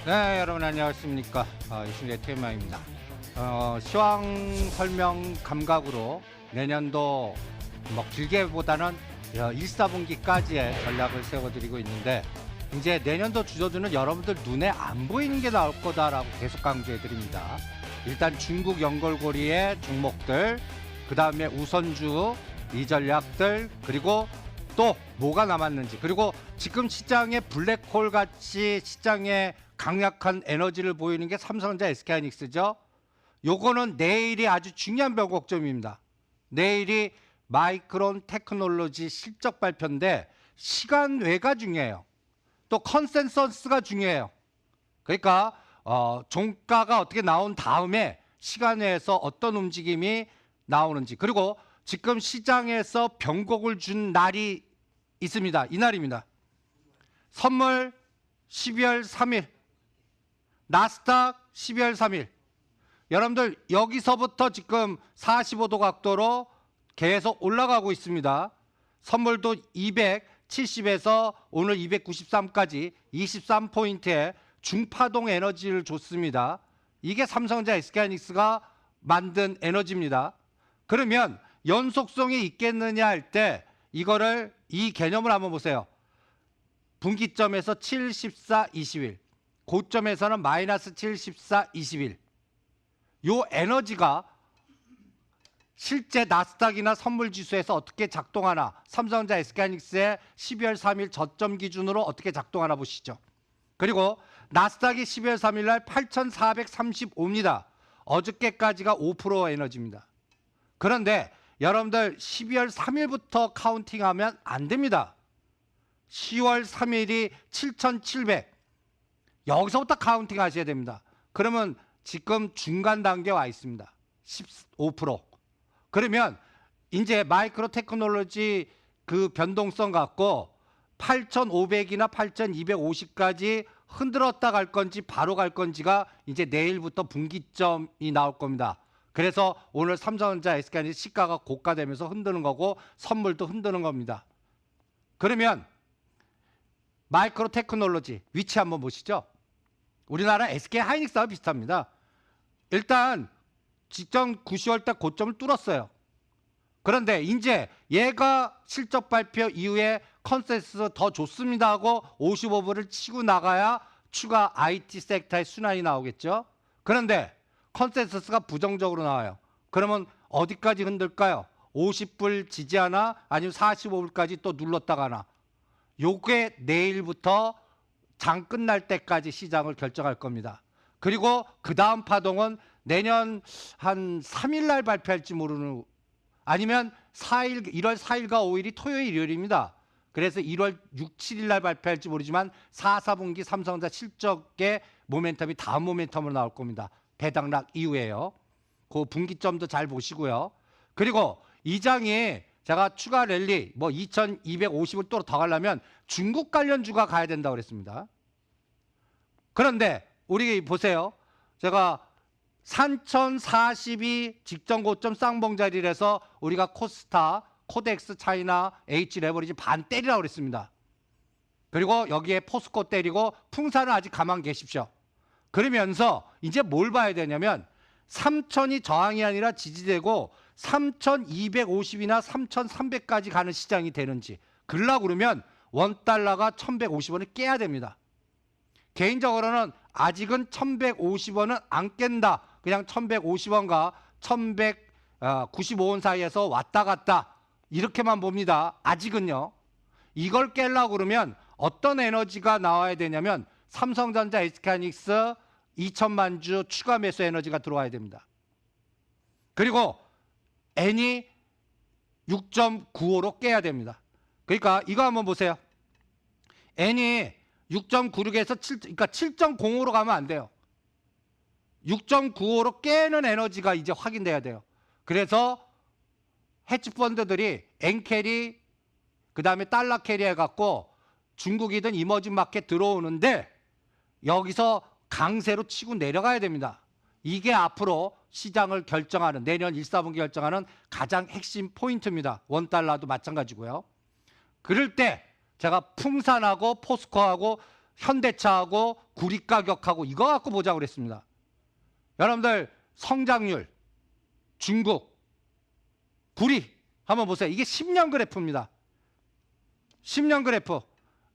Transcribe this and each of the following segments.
네, 여러분 안녕하십니까. 이승재 테마입니다. 시황 설명 감각으로 내년도 뭐 길게보다는 1, 4분기까지의 전략을 세워드리고 있는데, 이제 내년도 주저주는 여러분들 눈에 안 보이는 게 나올 거다라고 계속 강조해 드립니다. 일단 중국 연결고리의 종목들, 그 다음에 우선주, 이 전략들, 그리고 또 뭐가 남았는지, 그리고 지금 시장에 블랙홀 같이 시장에 강력한 에너지를 보이는 게 삼성전자, SK하이닉스죠. 요거는 내일이 아주 중요한 변곡점입니다. 내일이 마이크론 테크놀로지 실적 발표인데 시간 외가 중요해요. 또 컨센서스가 중요해요. 그러니까 종가가 어떻게 나온 다음에 시간 외에서 어떤 움직임이 나오는지, 그리고 지금 시장에서 변곡을 준 날이 있습니다. 이날입니다. 선물 12월 3일, 나스닥 12월 3일. 여러분들 여기서부터 지금 45도 각도로 계속 올라가고 있습니다. 선물도 270에서 오늘 293까지 23포인트의 중파동 에너지를 줬습니다. 이게 삼성전자, SK하이닉스가 만든 에너지입니다. 그러면 연속성이 있겠느냐 할 때 이거를, 이 개념을 한번 보세요. 분기점에서 7, 14, 21, 고점에서는 마이너스 7, 14, 21. 요 에너지가 실제 나스닥이나 선물지수에서 어떻게 작동하나, 삼성전자, SK하이닉스의 12월 3일 저점 기준으로 어떻게 작동하나 보시죠. 그리고 나스닥이 12월 3일 날 8,435입니다. 어저께까지가 5% 에너지입니다. 그런데 여러분들 12월 3일부터 카운팅하면 안 됩니다. 10월 3일이 7,700. 여기서부터 카운팅 하셔야 됩니다. 그러면 지금 중간 단계에 와 있습니다. 15%. 그러면 이제 마이크로 테크놀로지 그 변동성 갖고 8,500이나 8,250까지 흔들었다 갈 건지 바로 갈 건지가 이제 내일부터 분기점이 나올 겁니다. 그래서 오늘 삼성전자, SK하이닉스 시가가 고가되면서 흔드는 거고 선물도 흔드는 겁니다. 그러면 마이크로 테크놀로지 위치 한번 보시죠. 우리나라 SK하이닉스와 비슷합니다. 일단 직전 9월 달 고점을 뚫었어요. 그런데 이제 얘가 실적 발표 이후에 컨센서스 더 좋습니다 하고 55불을 치고 나가야 추가 IT 섹터의 순환이 나오겠죠. 그런데 컨센서스가 부정적으로 나와요. 그러면 어디까지 흔들까요? 50불 지지하나 아니면 45불까지 또 눌렀다가 하나. 요게 내일부터 장 끝날 때까지 시장을 결정할 겁니다. 그리고 그 다음 파동은 내년 한 3일 날 발표할지 모르는, 아니면 1월 4일과 5일이 토요일, 일요일입니다. 그래서 1월 6, 7일 날 발표할지 모르지만 4, 4분기 삼성전자 실적의 모멘텀이 다음 모멘텀으로 나올 겁니다. 배당락 이후에요. 그 분기점도 잘 보시고요. 그리고 이 장이 제가 추가 랠리 뭐 2250을 또 더 가려면 중국 관련주가 가야 된다고 그랬습니다. 그런데 우리 보세요. 제가 3042 직전 고점 쌍봉 자리라서 우리가 코스타, 코덱스 차이나 H 레버리지 반 때리라고 그랬습니다. 그리고 여기에 포스코 때리고 풍산은 아직 가만 계십시오. 그러면서 이제 뭘 봐야 되냐면 3000이 저항이 아니라 지지되고 3250이나 3300까지 가는 시장이 되는지, 그러려고 그러면 원달러가 1150원을 깨야 됩니다. 개인적으로는 아직은 1150원은 안 깬다. 그냥 1150원과 1195원 사이에서 왔다 갔다 이렇게만 봅니다. 아직은요. 이걸 깨려고 그러면 어떤 에너지가 나와야 되냐면 삼성전자, SK하이닉스 2천만 주 추가 매수 에너지가 들어와야 됩니다. 그리고 N이 6.95로 깨야 됩니다. 그러니까 이거 한번 보세요. N이 6.96에서 7, 그러니까 7.05로 가면 안 돼요. 6.95로 깨는 에너지가 이제 확인돼야 돼요. 그래서 헤지펀드들이 엔캐리, 그 다음에 달러 캐리 해갖고 중국이든 이머징 마켓 들어오는데 여기서 강세로 치고 내려가야 됩니다. 이게 앞으로 시장을 결정하는, 내년 1, 4분기 결정하는 가장 핵심 포인트입니다. 원달러도 마찬가지고요. 그럴 때 제가 풍산하고 포스코하고 현대차하고 구리 가격하고 이거 갖고 보자고 그랬습니다. 여러분들 성장률, 중국, 구리 한번 보세요. 이게 10년 그래프입니다. 10년 그래프.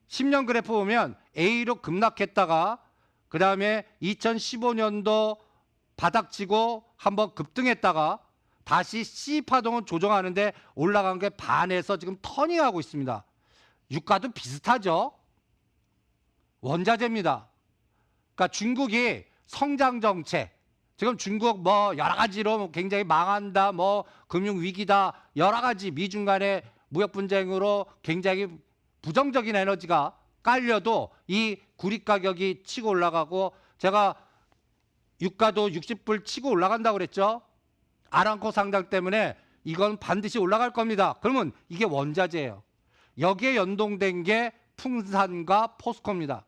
10년 그래프 보면 A로 급락했다가 그 다음에 2015년도 바닥치고 한번 급등했다가 다시 C파동은 조정하는데 올라간 게 반에서 지금 터닝하고 있습니다. 유가도 비슷하죠. 원자재입니다. 그러니까 중국이 성장 정책, 지금 중국 뭐 여러 가지로 굉장히 망한다, 뭐 금융 위기다, 여러 가지 미중 간의 무역 분쟁으로 굉장히 부정적인 에너지가 깔려도 이 구리 가격이 치고 올라가고, 제가 유가도 60불 치고 올라간다고 그랬죠. 아람코 상장 때문에 이건 반드시 올라갈 겁니다. 그러면 이게 원자재예요. 여기에 연동된 게 풍산과 포스코입니다.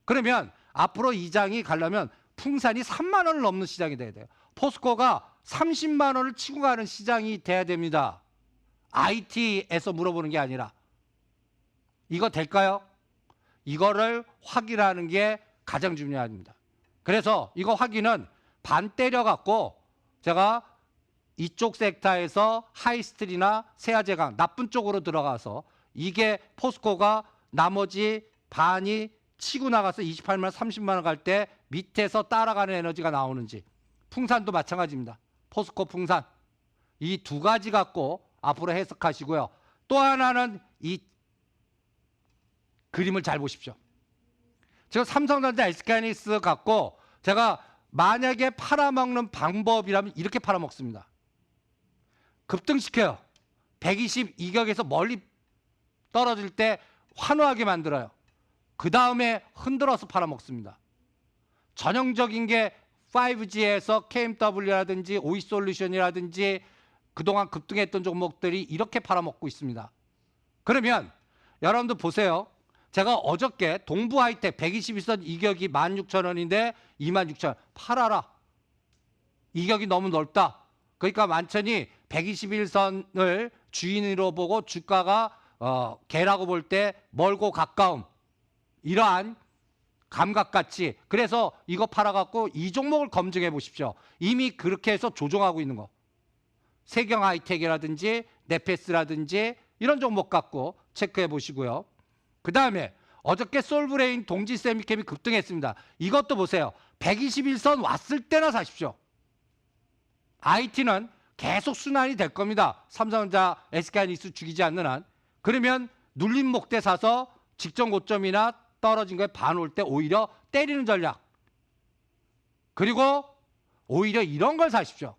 그러면 앞으로 이 장이 가려면 풍산이 3만 원을 넘는 시장이 돼야 돼요. 포스코가 30만 원을 치고 가는 시장이 돼야 됩니다. IT에서 물어보는 게 아니라. 이거 될까요? 이거를 확인하는 게 가장 중요합니다. 그래서 이거 확인은 반 때려갖고 제가 이쪽 섹터에서 하이스트리나 세아제강 나쁜 쪽으로 들어가서 이게 포스코가 나머지 반이 치고 나가서 28만 원, 30만 원 갈 때 밑에서 따라가는 에너지가 나오는지, 풍산도 마찬가지입니다. 포스코 풍산. 이 두 가지 갖고 앞으로 해석하시고요. 또 하나는 이 그림을 잘 보십시오. 지금 삼성전자 SK하이닉스 갖고 제가 만약에 팔아먹는 방법이라면 이렇게 팔아먹습니다. 급등시켜요. 122격에서 멀리 떨어질 때 환호하게 만들어요. 그 다음에 흔들어서 팔아먹습니다. 전형적인 게 5G에서 KMW라든지 오이솔루션이라든지 그동안 급등했던 종목들이 이렇게 팔아먹고 있습니다. 그러면 여러분들 보세요. 제가 어저께 동부 하이텍 121선 이격이 16,000원인데 26,000원 팔아라. 이격이 너무 넓다. 그러니까 만천이 121선을 주인으로 보고 주가가 개라고 볼 때 멀고 가까움, 이러한 감각같이, 그래서 이거 팔아갖고 이 종목을 검증해 보십시오. 이미 그렇게 해서 조종하고 있는 거. 세경 하이텍이라든지 네페스라든지 이런 종목 갖고 체크해 보시고요. 그 다음에 어저께 솔브레인 동지 세미캠이 급등했습니다. 이것도 보세요. 121선 왔을 때나 사십시오. IT는 계속 순환이 될 겁니다. 삼성전자, SK하이닉스 죽이지 않는 한. 그러면 눌린 목대 사서 직전 고점이나 떨어진 거에 반 올 때 오히려 때리는 전략. 그리고 오히려 이런 걸 사십시오.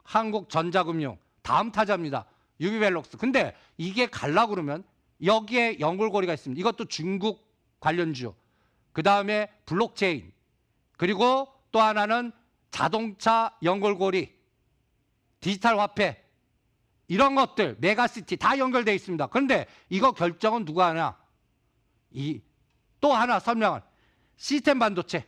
한국전자금융 다음 타자입니다. 유비벨록스. 근데 이게 갈라 그러면 여기에 연골고리가 있습니다. 이것도 중국 관련주. 그 다음에 블록체인. 그리고 또 하나는 자동차 연골고리, 디지털 화폐, 이런 것들, 메가시티 다 연결되어 있습니다. 그런데 이거 결정은 누가 하냐? 또 하나 설명은 시스템 반도체.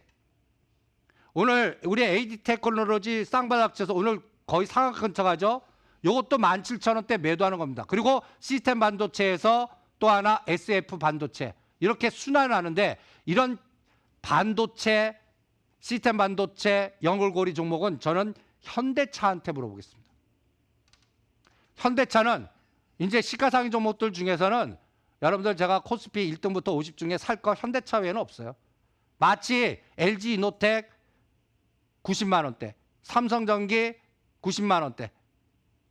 오늘 우리 AD 테크놀로지 쌍바닥 쳐서 오늘 거의 상한 근처 가죠. 이것도 17,000원대 매도하는 겁니다. 그리고 시스템 반도체에서 또 하나 SF 반도체, 이렇게 순환하는데, 이런 반도체, 시스템 반도체 연골고리 종목은 저는 현대차한테 물어보겠습니다. 현대차는 이제 시가상위 종목들 중에서는 여러분들 제가 코스피 1등부터 50 중에 살 거 현대차 외에는 없어요. 마치 LG 이노텍 90만 원대, 삼성전기 90만 원대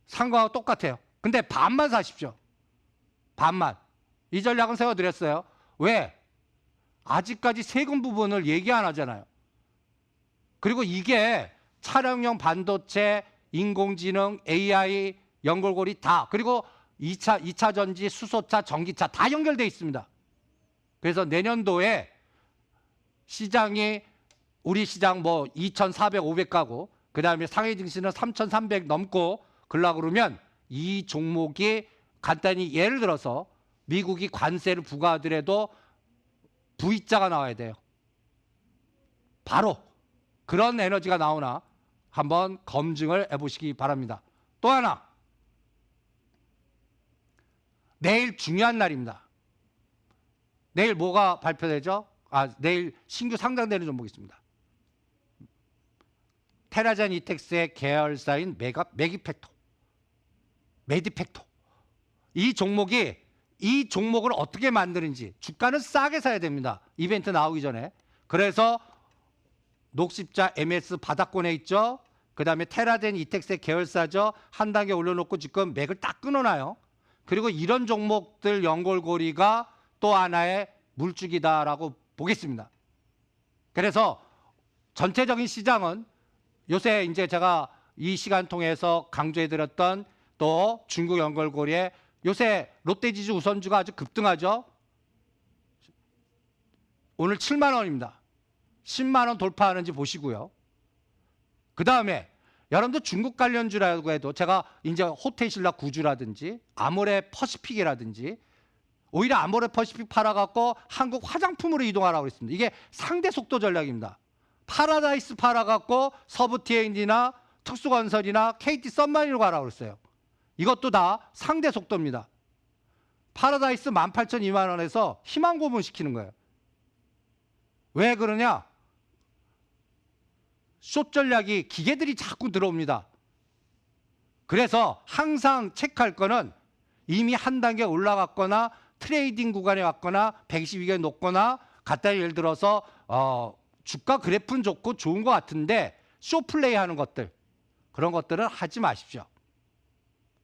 산 거하고 똑같아요. 근데 반만 사십시오. 반만. 이 전략은 세워드렸어요. 왜? 아직까지 세금 부분을 얘기 안 하잖아요. 그리고 이게 차량용 반도체, 인공지능, AI, 연골고리 다, 그리고 2차 전지, 수소차, 전기차 다 연결되어 있습니다. 그래서 내년도에 시장이, 우리 시장 뭐 2,400, 500 가고, 그 다음에 상해 증시는 3,300 넘고 그러려고 그러면 이 종목이 간단히 예를 들어서 미국이 관세를 부과하더라도 V자가 나와야 돼요. 바로 그런 에너지가 나오나 한번 검증을 해보시기 바랍니다. 또 하나, 내일 중요한 날입니다. 내일 뭐가 발표되죠? 내일 신규 상장되는 종목이 있습니다. 테라젠 이텍스의 계열사인 메디팩토. 이 종목을 어떻게 만드는지 주가는 싸게 사야 됩니다. 이벤트 나오기 전에. 그래서 녹십자 MS 바닥권에 있죠. 그 다음에 테라젠 이텍스의 계열사죠. 한 단계 올려놓고 지금 맥을 딱 끊어놔요. 그리고 이런 종목들 연골고리가 또 하나의 물줄기다라고 보겠습니다. 그래서 전체적인 시장은 요새 이제 제가 이 시간 통해서 강조해드렸던 또 중국 연결고리에 요새 롯데지주 우선주가 아주 급등하죠. 오늘 7만 원입니다. 10만 원 돌파하는지 보시고요. 그 다음에 여러분들 중국 관련주라고 해도 제가 이제 호텔신라 구주라든지 아모레 퍼시픽이라든지 오히려 아모레 퍼시픽 팔아갖고 한국 화장품으로 이동하라고 했습니다. 이게 상대 속도 전략입니다. 파라다이스 팔아갖고 서부 T&D나 특수건설이나 KT 썸마리로 가라고 그랬어요. 이것도 다 상대 속도입니다. 파라다이스 18,002만 원에서 희망 고문시키는 거예요. 왜 그러냐? 숏 전략이 기계들이 자꾸 들어옵니다. 그래서 항상 체크할 거는 이미 한 단계 올라갔거나 트레이딩 구간에 왔거나 122개 높거나 간단히 예를 들어서 주가 그래프는 좋고 좋은 것 같은데 쇼 플레이 하는 것들 그런 것들은 하지 마십시오.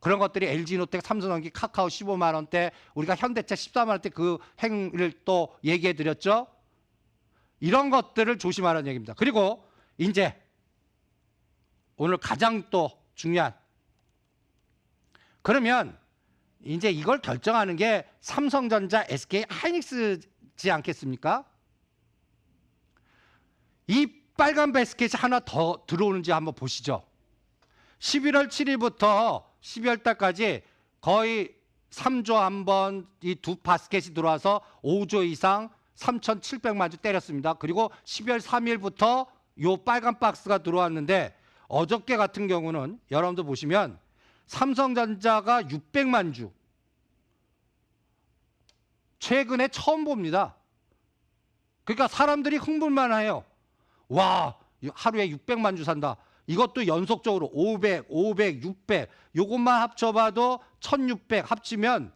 그런 것들이 LG노텍, 삼성전기, 카카오 15만 원대, 우리가 현대차 14만 원대 그 행위를 또 얘기해 드렸죠. 이런 것들을 조심하라는 얘기입니다. 그리고 이제 오늘 가장 또 중요한 그러면 이제 이걸 결정하는 게 삼성전자, SK 하이닉스지 않겠습니까? 이 빨간 바스켓이 하나 더 들어오는지 한번 보시죠. 11월 7일부터 12월 달까지 거의 3조 한 번 이 두 바스켓이 들어와서 5조 이상 3,700만 주 때렸습니다. 그리고 12월 3일부터 요 빨간 박스가 들어왔는데 어저께 같은 경우는 여러분들 보시면 삼성전자가 600만 주 최근에 처음 봅니다. 그러니까 사람들이 흥분만 해요. 와, 하루에 600만 주 산다. 이것도 연속적으로 500, 600 요것만 합쳐봐도 1600 합치면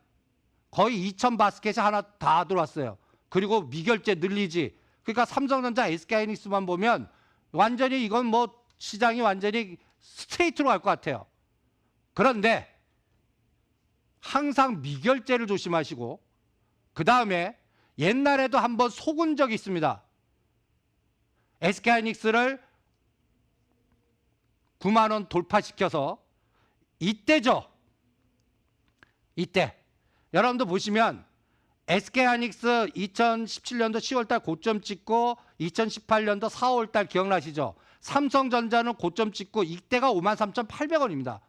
거의 2000 바스켓이 하나 다 들어왔어요. 그리고 미결제 늘리지. 그러니까 삼성전자, SK하이닉스만 보면 완전히 이건 뭐 시장이 완전히 스트레이트로 갈 것 같아요. 그런데 항상 미결제를 조심하시고 그 다음에 옛날에도 한번 속은 적이 있습니다. SK하이닉스를 9만 원 돌파시켜서 이때죠. 이때 여러분도 보시면 SK하이닉스 2017년도 10월달 고점 찍고 2018년도 4월달 기억나시죠? 삼성전자는 고점 찍고 이때가 53,800원입니다.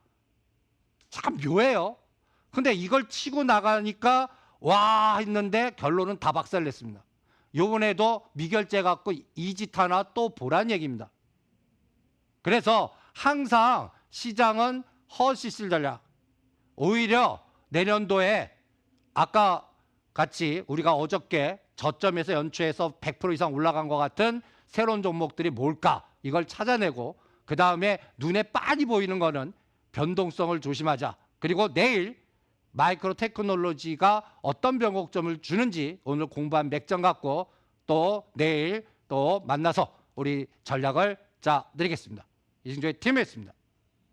참 묘해요. 근데 이걸 치고 나가니까 와 했는데 결론은 다 박살냈습니다. 요번에도 미결제 갖고 이 짓 하나 또 보란 얘기입니다. 그래서 항상 시장은 허시실 전략. 오히려 내년도에 아까 같이 우리가 어저께 저점에서 연초에서 100% 이상 올라간 것 같은 새로운 종목들이 뭘까? 이걸 찾아내고 그 다음에 눈에 빤히 보이는 거는 변동성을 조심하자. 그리고 내일 마이크로 테크놀로지가 어떤 변곡점을 주는지 오늘 공부한 맥점 갖고 또 내일 또 만나서 우리 전략을 짜 드리겠습니다. 이승조의 팀이었습니다.